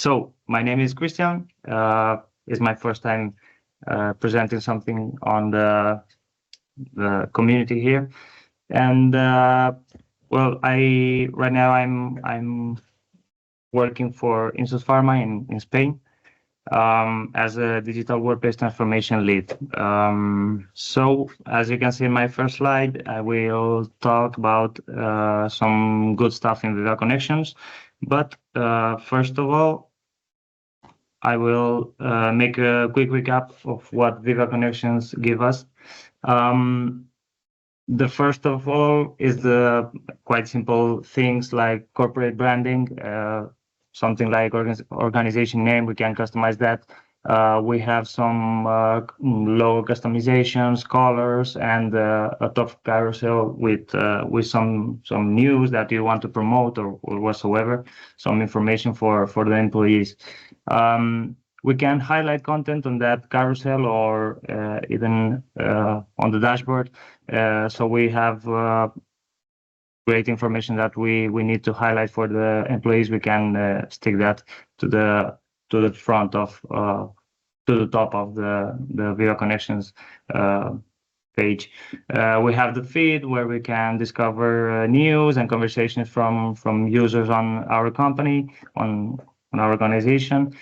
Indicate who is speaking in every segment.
Speaker 1: So my name is Christian. It's my first time presenting something on the community here, and well, I right now I'm working for Insus Pharma in Spain as a digital workplace transformation lead. So as you can see in my first slide, I will talk about some good stuff in Viva Connections. But first of all, I will make a quick recap of what Viva Connections give us. The first of all is the quite simple things like corporate branding, something like organization name. We can customize that. We have some logo customizations, colors, and a top carousel with some news that you want to promote or whatsoever, some information for the employees. We can highlight content on that carousel or even on the dashboard. So we have great information that we need to highlight for the employees. We can stick that to the front of to the top of the Viva Connections page. We have the feed where we can discover news and conversations from users on our company, on our organization.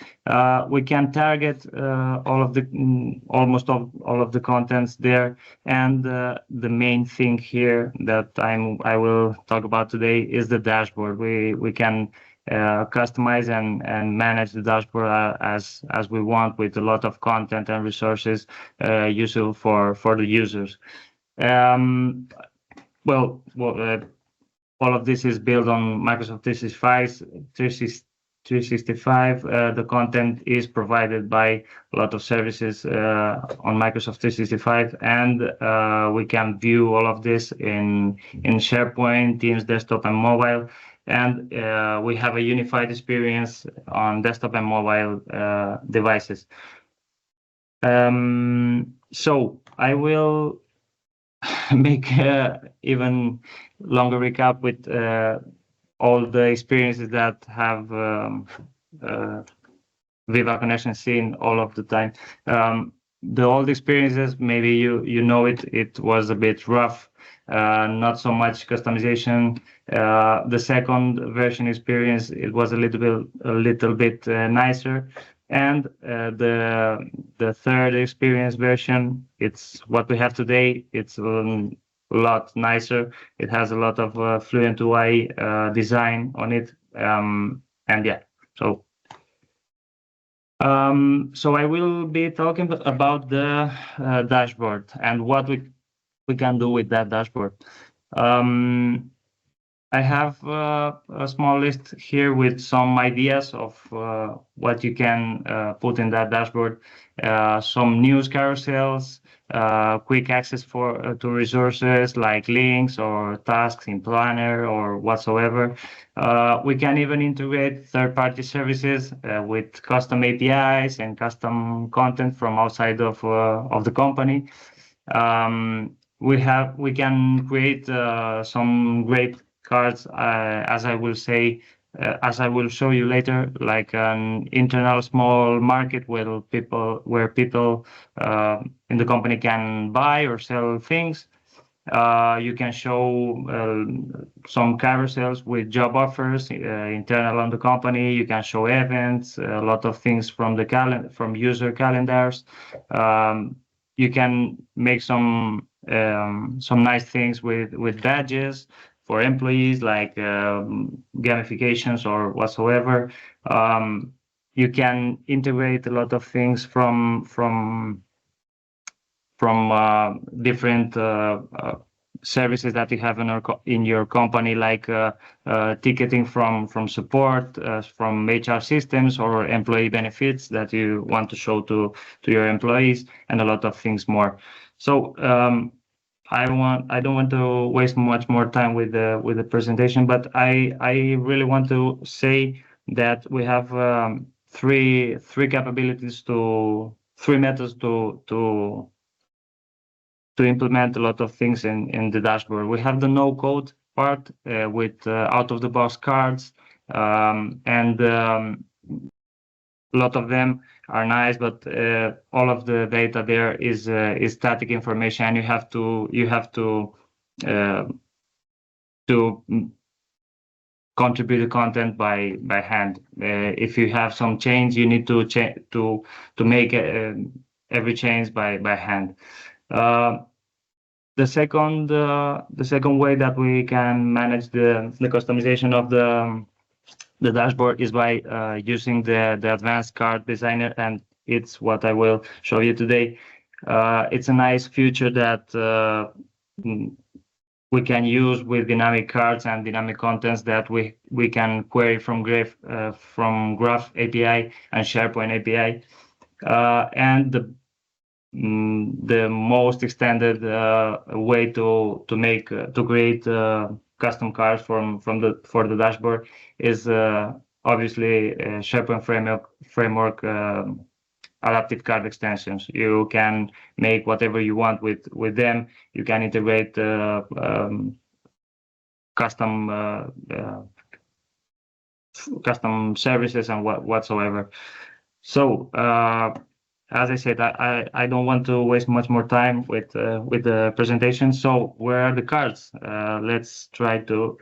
Speaker 1: We can target almost all of the contents there. And the main thing here that I will talk about today is the dashboard. We can customize and manage the dashboard as we want, with a lot of content and resources useful for the users. All of this is built on Microsoft 365. The content is provided by a lot of services on Microsoft 365, and we can view all of this in SharePoint, Teams, desktop, and mobile. And we have a unified experience on desktop and mobile devices. So I will make even longer recap with all the experiences that have Viva Connections seen all of the time. The old experiences, maybe you know it was a bit rough, not so much customization. The second version experience, it was a little bit nicer, and the third experience version, it's what we have today. It's a lot nicer. It has a lot of Fluent UI design on it, and yeah. So I will be talking about the dashboard and what we can do with that dashboard. I have a small list here with some ideas of what you can put in that dashboard. Some news carousels, quick access to resources like links or tasks in Planner or whatsoever. We can even integrate third-party services with custom APIs and custom content from outside of the company. We can create some great cards, as I will show you later, like an internal small market where people in the company can buy or sell things. You can show some carousels with job offers internal on the company. You can show events, a lot of things from user calendars. You can make some nice things with badges for employees, like gamifications or whatsoever. You can integrate a lot of things from different services that you have in your company, like ticketing from support, from HR systems, or employee benefits that you want to show to your employees, and a lot of things more. So I don't want to waste much more time with the presentation, but I really want to say that we have three capabilities, three methods to implement a lot of things in the dashboard. We have the no code part with out of the box cards, and lot of them are nice, but all of the data there is static information, and you have to contribute the content by hand. If you have some change, you need to make every change by hand. The second way that we can manage the customization of the dashboard is by using the advanced card designer, and it's what I will show you today. It's a nice feature that we can use with dynamic cards and dynamic contents that we can query from Graph API and SharePoint API, and the most extended way to create custom cards for the dashboard is obviously SharePoint framework adaptive card extensions. You can make whatever you want with them. You can integrate custom services and whatsoever. So as I said, I don't want to waste much more time with the presentation. So where are the cards? Let's try to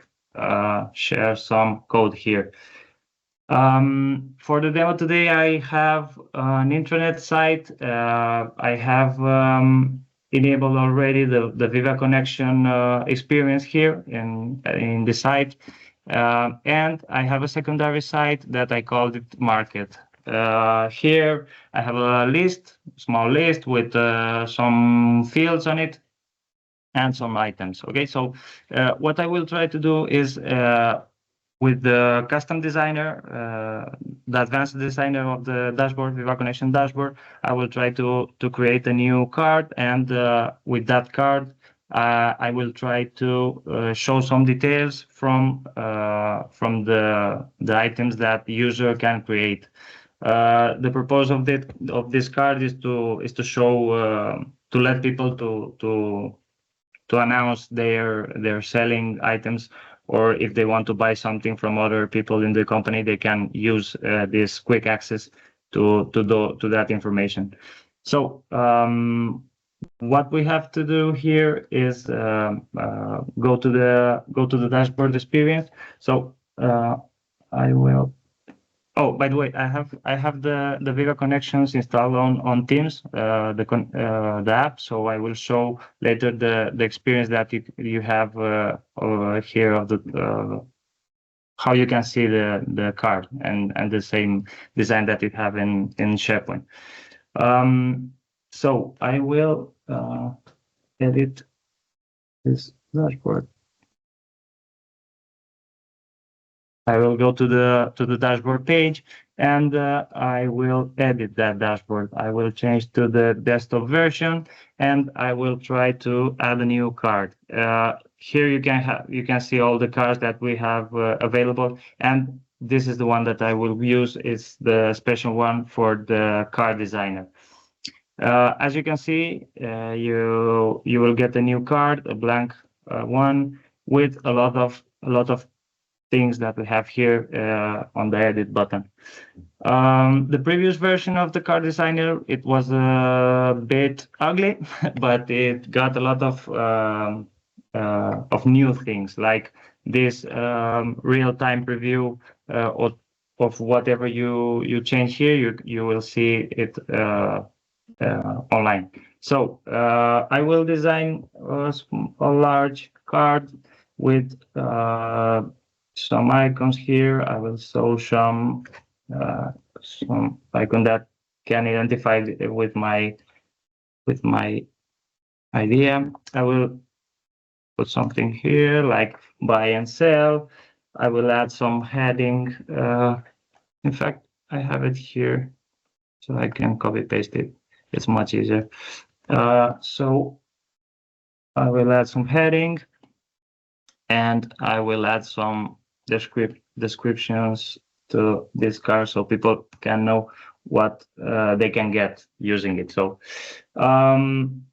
Speaker 1: share some code here. For the demo today, I have an intranet site. I have enabled already the Viva connection experience here in the site, and I have a secondary site that I called it Market. Here I have a small list with some fields on it and some items. Okay, so what I will try to do is with the custom designer, the advanced designer of the dashboard, Viva Connection dashboard, I will try to create a new card, and with that card, I will try to show some details from the items that the user can create. The purpose of this card is to show to let people to announce their selling items, or if they want to buy something from other people in the company, they can use this quick access to that information. So what we have to do here is go to the dashboard experience. So I will. Oh, by the way, I have the Viva Connections installed on Teams, the app. So I will show later the experience that you have over here of the how you can see the card and the same design that you have in SharePoint. So I will edit this dashboard. I will go to the dashboard page, and I will edit that dashboard. I will change to the desktop version, and I will try to add a new card. Here you can see all the cards that we have available, and this is the one that I will use. It's the special one for the card designer. As you can see, you will get a new card, a blank one, with a lot of things that we have here on the edit button. The previous version of the card designer, it was a bit ugly, but it got a lot of new things, like this real-time preview of whatever you change here. You will see it online. So I will design a large card with some icons here. I will show some icon that can identify with my idea. I will put something here like buy and sell. I will add some heading. In fact, I have it here, so I can copy paste it. It's much easier. So I will add some heading, and I will add some descriptions to this card so people can know what they can get using it. So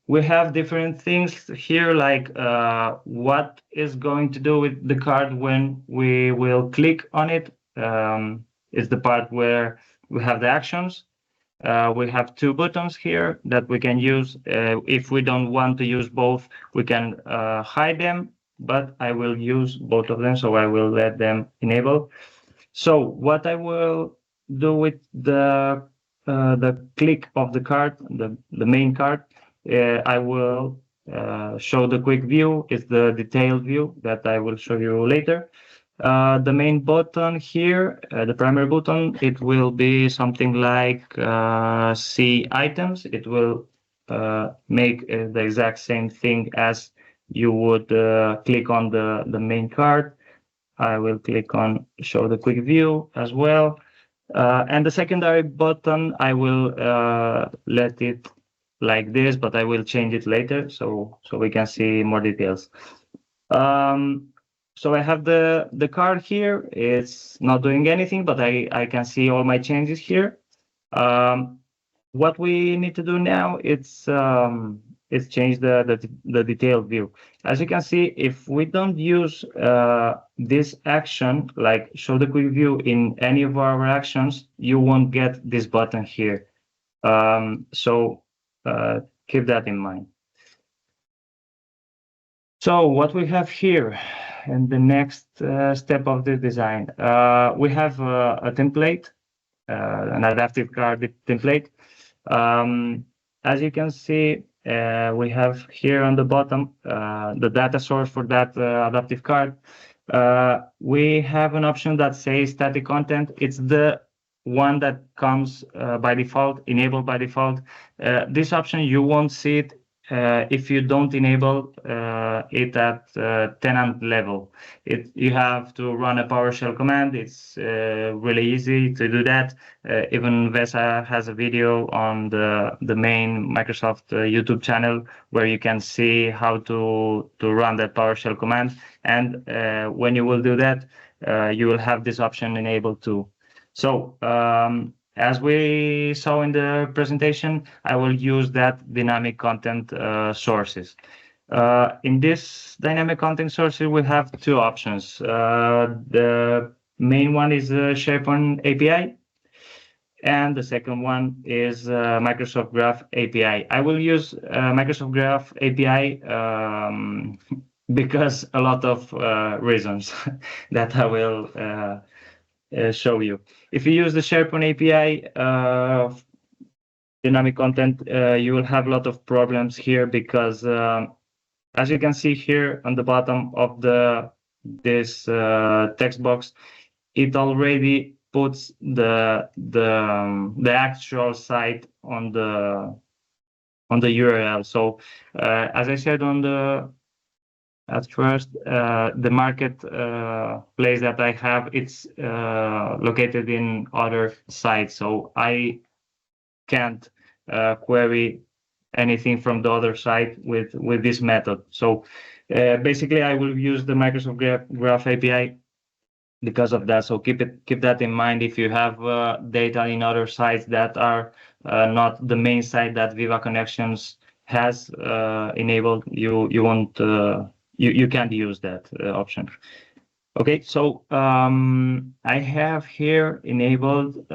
Speaker 1: we have different things here, like what is going to do with the card when we will click on it. Is the part where we have the actions. We have two buttons here that we can use. If we don't want to use both, we can hide them, but I will use both of them, so I will let them enable. So what I will do with the click of the card, the main card, I will show the quick view. It's the detailed view that I will show you later. The main button here, the primary button, it will be something like see items. It will make the exact same thing as you would click on the main card. I will click on show the quick view as well. And the secondary button, I will let it like this, but I will change it later so we can see more details. So I have the card here. It's not doing anything, but I can see all my changes here. What we need to do now is change the detailed view. As you can see, if we don't use this action, like show the quick view in any of our actions, you won't get this button here. So keep that in mind. So what we have here in the next step of the design, we have a template, an adaptive card template. As you can see, we have here on the bottom the data source for that adaptive card. We have an option that says static content. It's the one that comes by default, enabled by default. This option, you won't see it if you don't enable it at tenant level. You have to run a PowerShell command. It's really easy to do that. Even Vesa has a video on the main Microsoft YouTube channel where you can see how to run that PowerShell command. And when you will do that, you will have this option enabled too. So as we saw in the presentation, I will use that dynamic content sources. In this dynamic content sources, we have two options. The main one is SharePoint API, and the second one is Microsoft Graph API. I will use Microsoft Graph API because a lot of reasons that I will show you. If you use the SharePoint API dynamic content, you will have a lot of problems here because as you can see here on the bottom of this text box, it already puts the actual site on the URL. So as I said at first, the market place that I have, it's located in other sites, so I can't query anything from the other site with this method. So basically, I will use the Microsoft Graph API because of that. So keep that in mind. If you have data in other sites that are not the main site that Viva Connections has enabled, you won't. You can't use that option. Okay, so I have here enabled.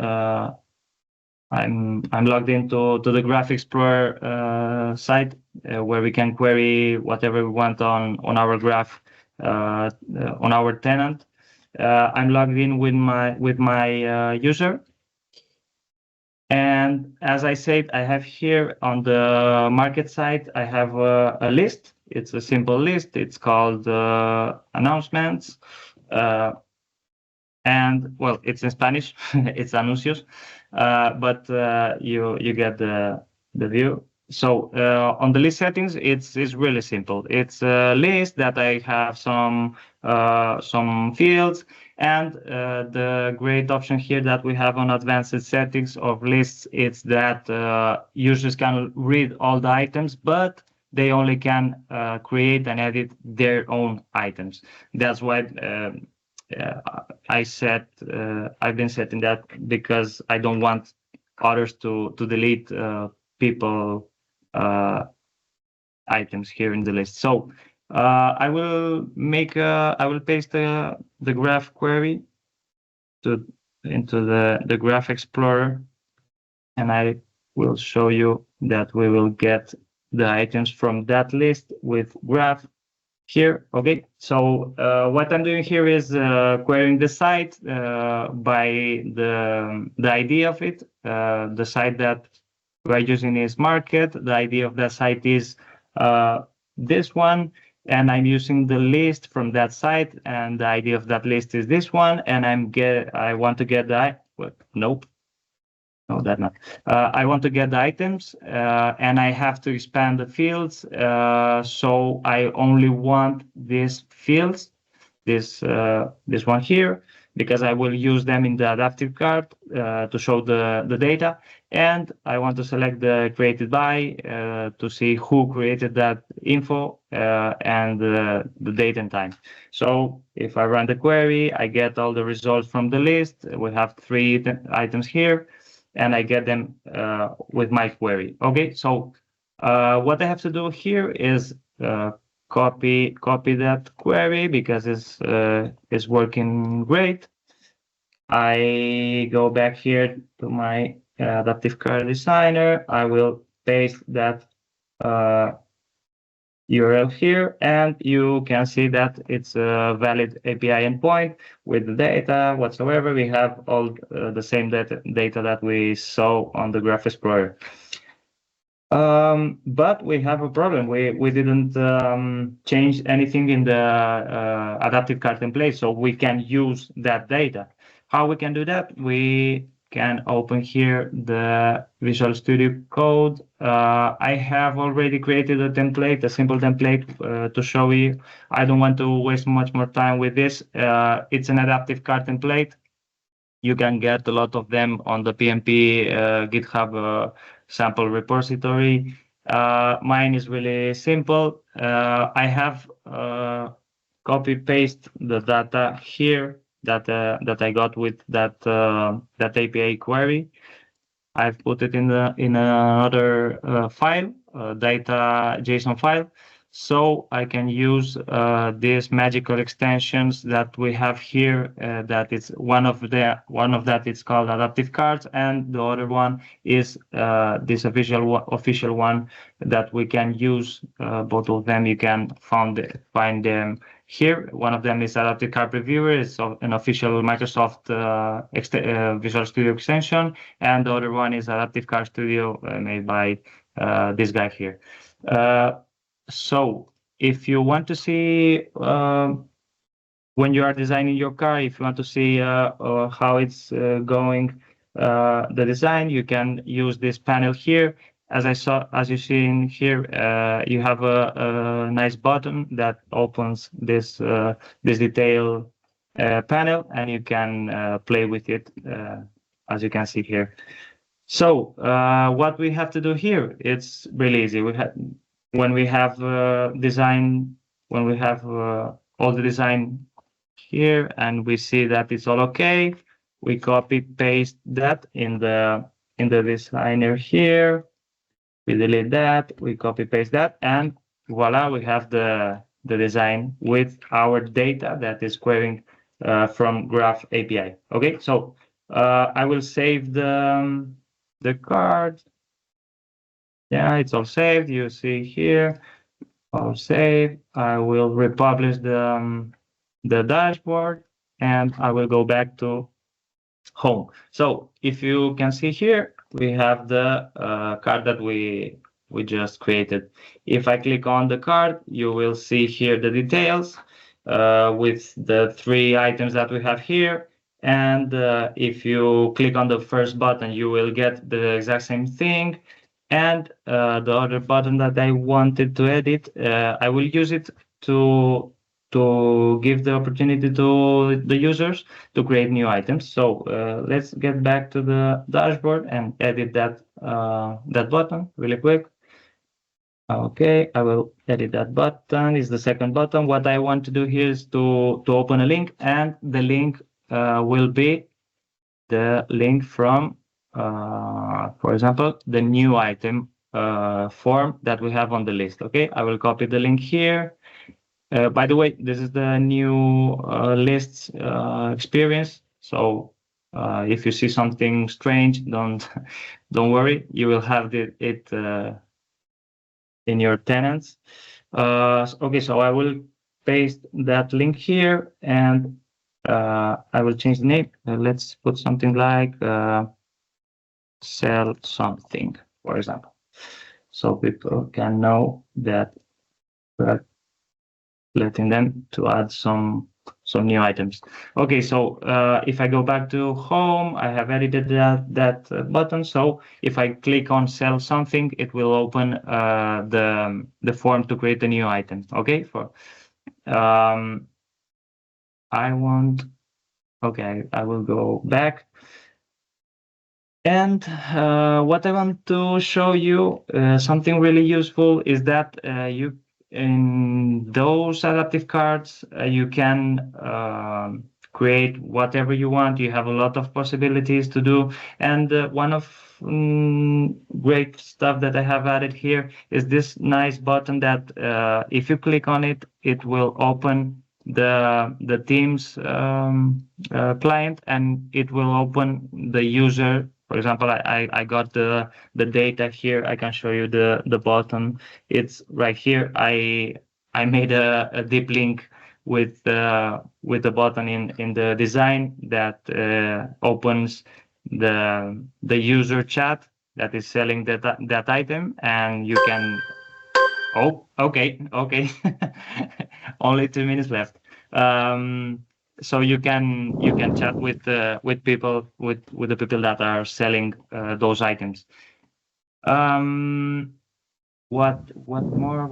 Speaker 1: I'm logged into the Graph Explorer site where we can query whatever we want on our graph on our tenant. I'm logged in with my user. And as I said, I have here on the market site, I have a list. It's a simple list. It's called announcements. And well, it's in Spanish. It's anuncios, but you get the view. So on the list settings, it's really simple. It's a list that I have some fields, and the great option here that we have on advanced settings of lists is that users can read all the items, but they only can create and edit their own items. That's why I've been setting that because I don't want others to delete people items here in the list. So I will paste the graph query to into the Graph Explorer, and I will show you that we will get the items from that list with graph here. Okay, so what I'm doing here is querying the site by the ID of it. The site that we're using is market. The ID of that site is this one, and I'm using the list from that site, and the ID of that list is this one, and I want to get the nope. No, that not. I want to get the items, and I have to expand the fields. So I only want these fields, this one here, because I will use them in the adaptive card to show the data. And I want to select the created by to see who created that info and the date and time. So if I run the query, I get all the results from the list. We have 3 items here, and I get them with my query. Okay, so what I have to do here is copy that query because it's working great. I go back here to my adaptive card designer. I will paste that URL here, and you can see that it's a valid API endpoint with the data whatsoever. We have all the same data that we saw on the Graph Explorer. But we have a problem. We didn't change anything in the adaptive card template, so we can use that data. How we can do that? We can open here the Visual Studio Code. I have already created a template, a simple template to show you. I don't want to waste much more time with this. It's an adaptive card template. You can get a lot of them on the PMP GitHub sample repository. Mine is really simple. I have copy paste the data here that I got with that API query. I've put it in another file, data JSON file, so I can use these magical extensions that we have here. That it's one of that is called adaptive cards, and the other one is this official one that we can use. Both of them you can find them here. One of them is Adaptive Card Previewer. It's an official Microsoft Visual Studio extension, and the other one is Adaptive Card Studio made by this guy here. So if you want to see when you are designing your car, if you want to see how it's going, the design, you can use this panel here. As you see in here, you have a nice button that opens this detail panel, and you can play with it, as you can see here. So what we have to do here, it's really easy. When we have all the design here, and we see that it's all okay, we copy paste that in the designer here. We delete that, we copy paste that, and voila, we have the design with our data that is querying from Graph API. Okay, so I will save the card. Yeah, it's all saved. You see here, all saved. I will republish the dashboard, and I will go back to home. So if you can see here, we have the card that we just created. If I click on the card, you will see here the details with the 3 items that we have here. And if you click on the first button, you will get the exact same thing. And the other button that I wanted to edit, I will use it to give the opportunity to the users to create new items. So let's get back to the dashboard and edit that button really quick. Okay, I will edit that button. It's the second button. What I want to do here is to open a link, and the link will be the link from, for example, the new item form that we have on the list. Okay, I will copy the link here. By the way, this is the new lists experience. So If you see something strange, don't worry. You will have it in your tenants. Okay, so I will paste that link here, and I will change the name. Let's put something like sell something, for example, so people can know that we're letting them to add some new items. Okay, so if I go back to home, I have edited that button. So if I click on sell something, it will open the form to create a new item. Okay, I will go back. And what I want to show you, something really useful, is that you in those adaptive cards you can create whatever you want. You have a lot of possibilities to do, and one of great stuff that I have added here is this nice button that if you click on it, it will open the Teams client, and it will open the user. For example, I got the data here. I can show you the button. It's right here. I made a deep link with the button in the design that opens the user chat that is selling that item, and you can. Oh, okay. Only 2 minutes left. So you can chat with people with the people that are selling those items. What more?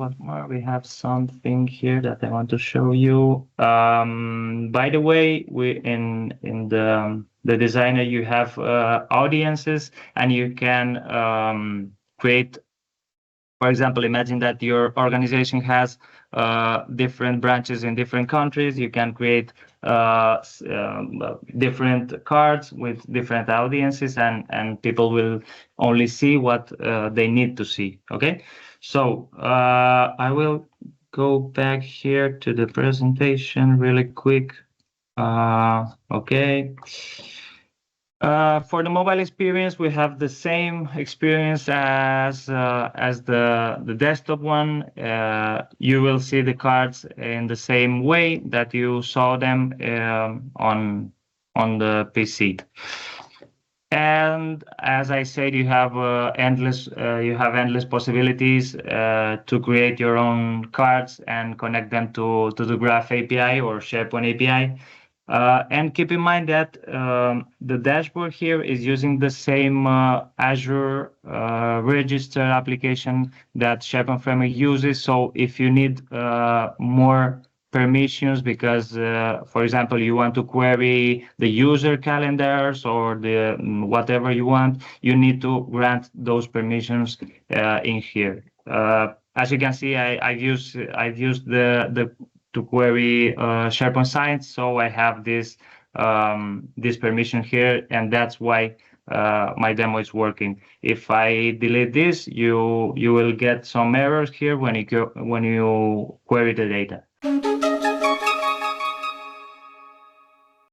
Speaker 1: We have something here that I want to show you. By the way, we in the designer you have audiences, and you can create. For example, imagine that your organization has different branches in different countries. You can create different cards with different audiences, and people will only see what they need to see. Okay, so I will go back here to the presentation really quick. Okay. For the mobile experience, we have the same experience as the desktop one. You will see the cards in the same way that you saw them on the PC. And as I said, you have endless possibilities to create your own cards and connect them to the Graph API or SharePoint API. And keep in mind that the dashboard here is using the same Azure register application that SharePoint Framework uses. So if you need more permissions because, for example, you want to query the user calendars or the whatever you want, you need to grant those permissions in here. As you can see, I've used the to query SharePoint sites, so I have this permission here, and that's why my demo is working. If I delete this, you will get some errors here when you query the data.